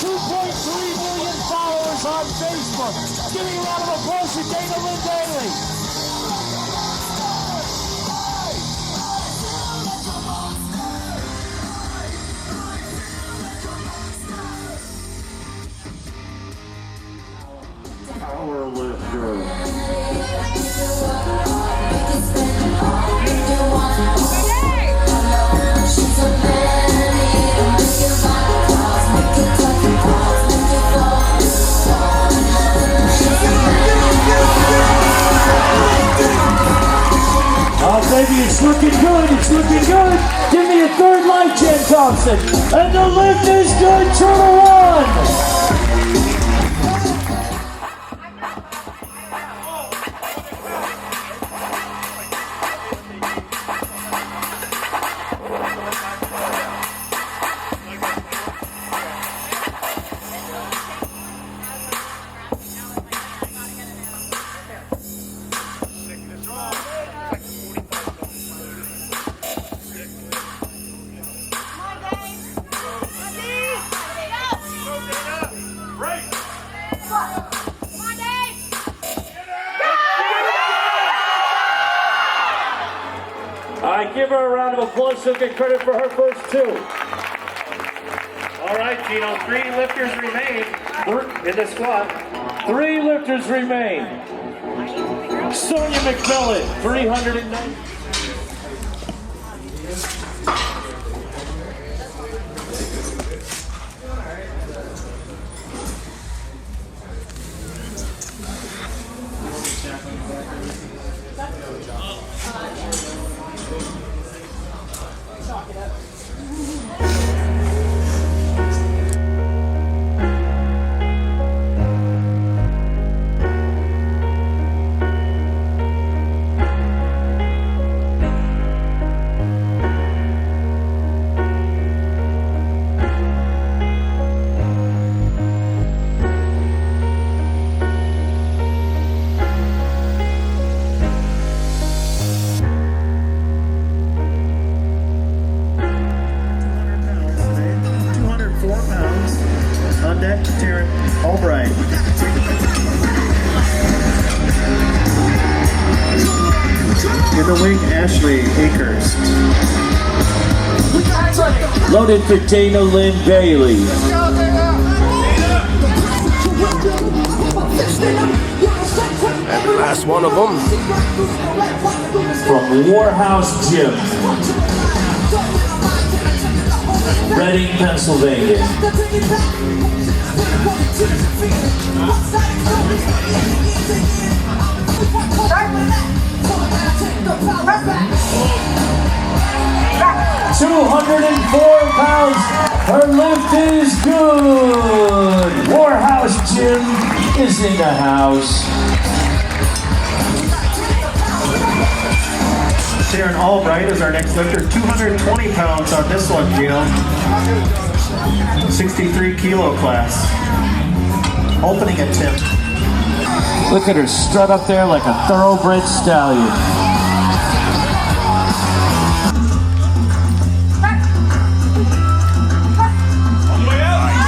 2.3 million followers on Facebook. Give me a round of applause for Dana Lynn Bailey. Baby, it's looking good, it's looking good. Give me a third light, Jen Thompson. And the lift is good, Turtle One. Give her a round of applause. She'll get credit for her first two. All right, Gino, 3 lifters remain in the squad. 3 lifters remain. Sonia McMillan, 390. In the wing, Ashley Akers. Loaded for Dana Lynn Bailey. And the last one of them. From Warhouse Gym, Reading, Pennsylvania. 204 pounds. Her lift is good. Warhouse Gym is in the house. Sharon Albright is our next lifter. 220 pounds on this one, Gino. 63 kilo class. Opening attempt. Look at her strut up there like a thoroughbred stallion.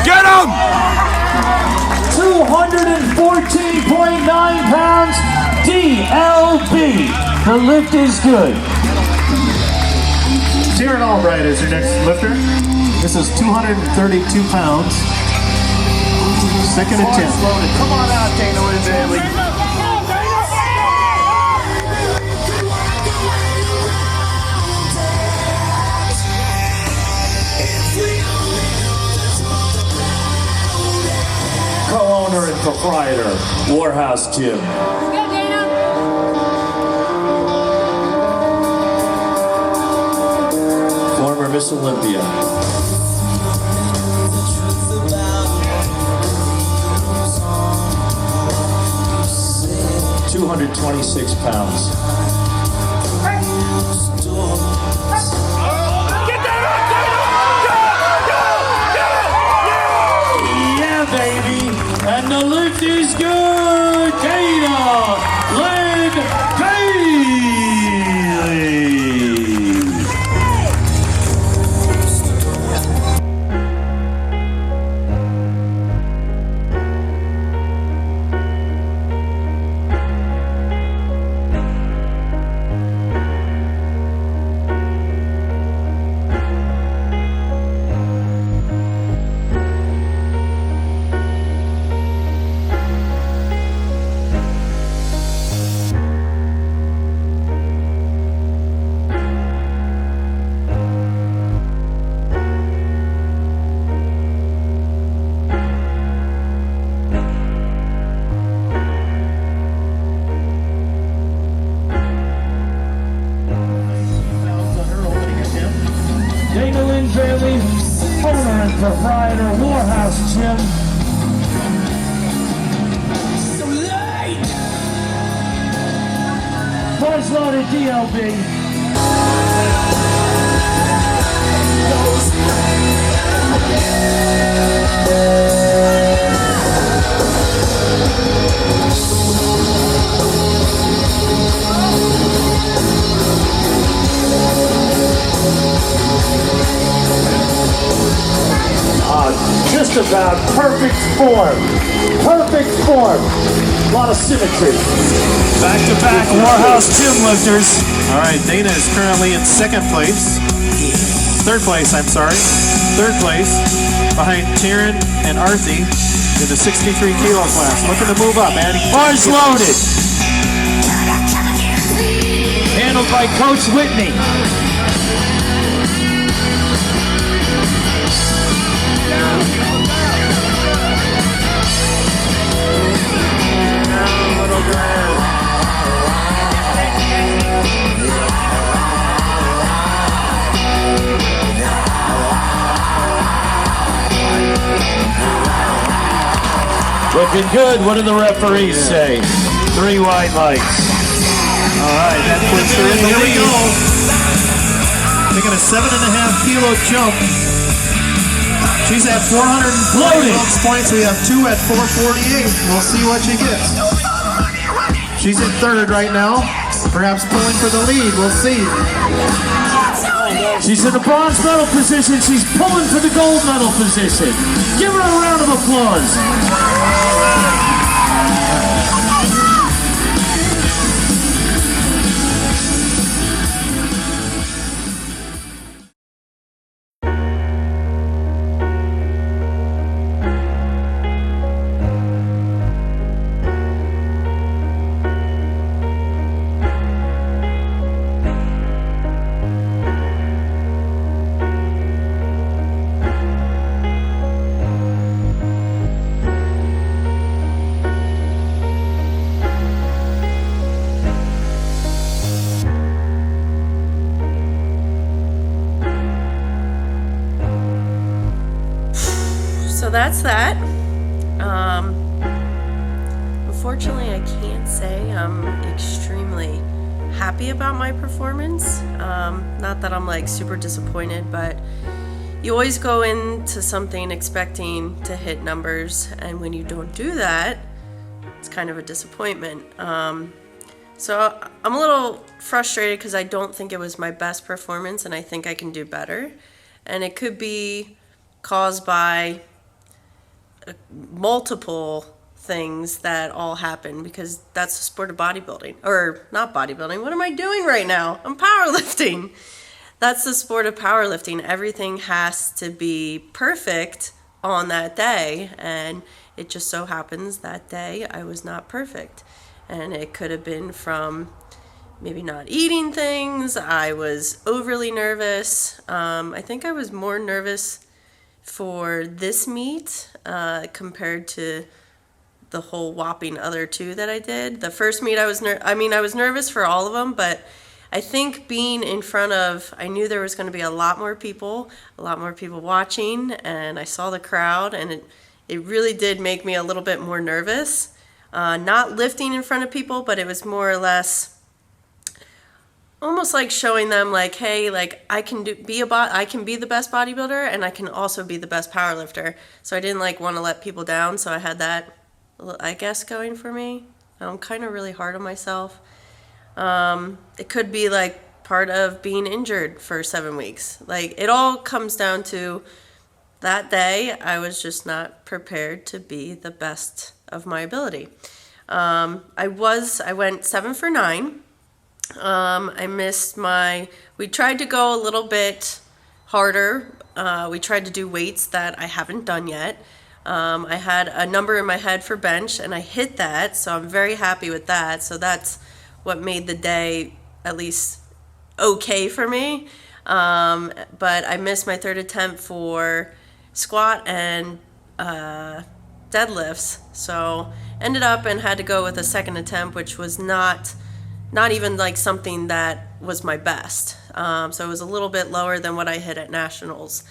Get him! 214.9 pounds, DLB. The lift is good. Sharon Albright is your next lifter. This is 232 pounds. Second attempt. Come on out, Dana Lynn Bailey. Co-owner and proprietor, Warhouse Gym. Former Miss Olympia. $226 pounds. Yeah, baby. And the lift is good. Dana Lynn Bailey. Jim. Punch loaded DLB. Just about perfect form. Perfect form. A lot of symmetry. Back-to-back Warhouse gym lifters. All right, Dana is currently in second place. Third place, I'm sorry. Third place behind Taryn and Arthi in the 63 kilo class. Looking to move up, adding Bars loaded. Handled by Coach Whitney. Looking good. What do the referees say? 3 white lights. All right, that puts her in the lead. Here we go. Taking a 7.5 kilo jump. She's at 440 points. We have 2 at 448. We'll see what she gets. She's in third right now. Perhaps pulling for the lead. We'll see. She's in the bronze medal position. She's pulling for the gold medal position. Give her a round of applause. So that's that. Unfortunately, I can't say I'm extremely happy about my performance. Not that I'm like super disappointed, but you always go into something expecting to hit numbers, and when you don't do that, it's kind of a disappointment. So I'm a little frustrated because I don't think it was my best performance, and I think I can do better. And it could be caused by multiple things that all happen, because that's the sport of bodybuilding. Or not bodybuilding, what am I doing right now? I'm powerlifting. That's the sport of powerlifting. Everything has to be perfect on that day, and it just so happens that day I was not perfect. And it could have been from maybe not eating things. I was overly nervous. I think I was more nervous for this meet compared to the whole whopping other 2 that I did. The first meet I was nervous for all of them, but I think being in front of, I knew there was going to be a lot more people watching, and I saw the crowd, and it really did make me a little bit more nervous. Not lifting in front of people, but it was more or less almost like showing them like, hey, like I can be the best bodybuilder, and I can also be the best powerlifter. So I didn't like want to let people down. So I had that, I guess, going for me. I'm kind of really hard on myself. It could be like part of being injured for 7 weeks. Like it all comes down to that day. I was just not prepared to be the best of my ability. I went 7 for 9. I missed we tried to go a little bit harder. We tried to do weights that I haven't done yet. I had a number in my head for bench, and I hit that, so I'm very happy with that. So that's what made the day at least okay for me. But I missed my 3rd attempt for squat and deadlifts, so ended up and had to go with a 2nd attempt, which was not even like something that was my best. So it was a little bit lower than what I hit at nationals.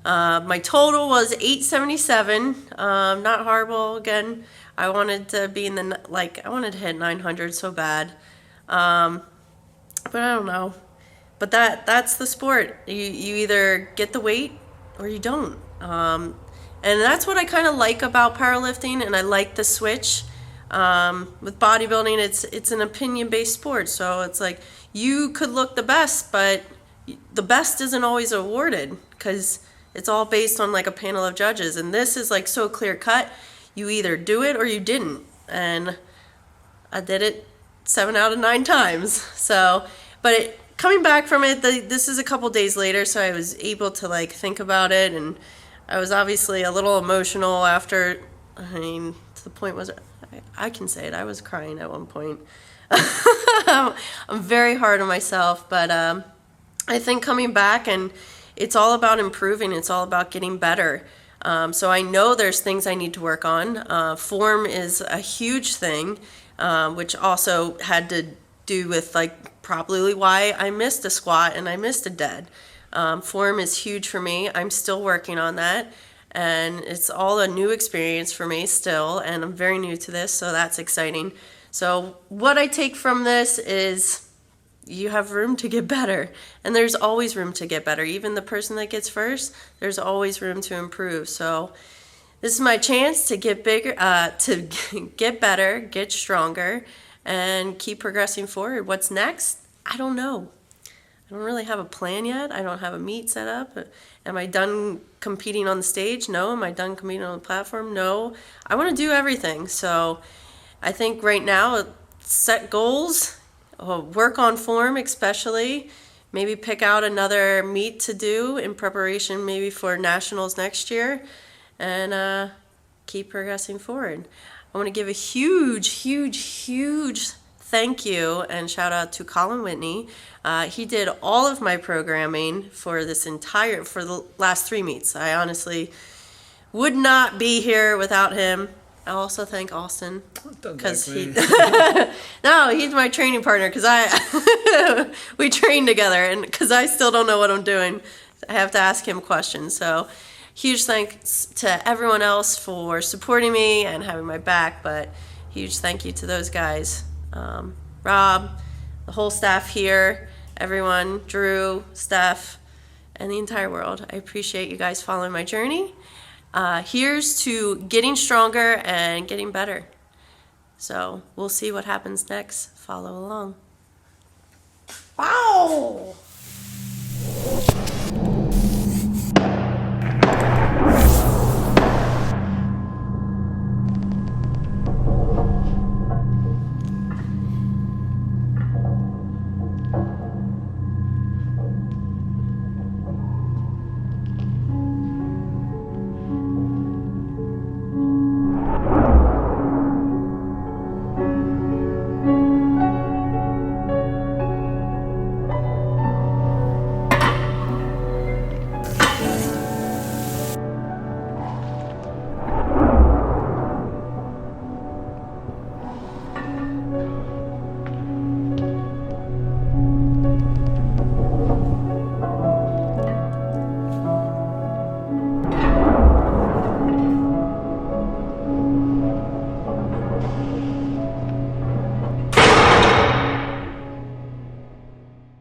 My total was 877. Not horrible. Again, I wanted to be in the, I wanted to hit 900 so bad. But I don't know. But that's the sport. You either get the weight or you don't. And that's what I kind of like about powerlifting, and I like the switch. With bodybuilding, it's an opinion-based sport, so it's like you could look the best, but the best isn't always awarded because it's all based on like a panel of judges, and this is like so clear-cut. You either do it or you didn't, and I did it 7 out of 9 times. So, but coming back from it, this is a couple days later, so I was able to like think about it, and I was obviously a little emotional after. I mean, to the point was, I can say it, I was crying at one point. I'm very hard on myself, but I think coming back, and it's all about improving, it's all about getting better. So I know there's things I need to work on. Form is a huge thing, which also had to do with like probably why I missed a squat and I missed a dead. Form is huge for me. I'm still working on that, and it's all a new experience for me still, and I'm very new to this, so that's exciting. So what I take from this is you have room to get better, and there's always room to get better. Even the person that gets first, there's always room to improve. So this is my chance to get bigger, to get better, get stronger, and keep progressing forward. What's next? I don't know. I don't really have a plan yet. I don't have a meet set up. Am I done competing on the stage? No. Am I done competing on the platform? No. I want to do everything. So I think right now, set goals, work on form especially, maybe pick out another meet to do in preparation maybe for nationals next year, and keep progressing forward. I want to give a huge thank you and shout out to Colin Whitney. He did all of my programming for the last 3 meets. I honestly would not be here without him. I also thank Austin because no, he's my training partner because we train together, and because I still don't know what I'm doing, I have to ask him questions. So huge thanks to everyone else for supporting me and having my back, but huge thank you to those guys. Rob, the whole staff here, everyone, Drew, Steph, and the entire world. I appreciate you guys following my journey. Here's to getting stronger and getting better. So we'll see what happens next. Follow along. Wow!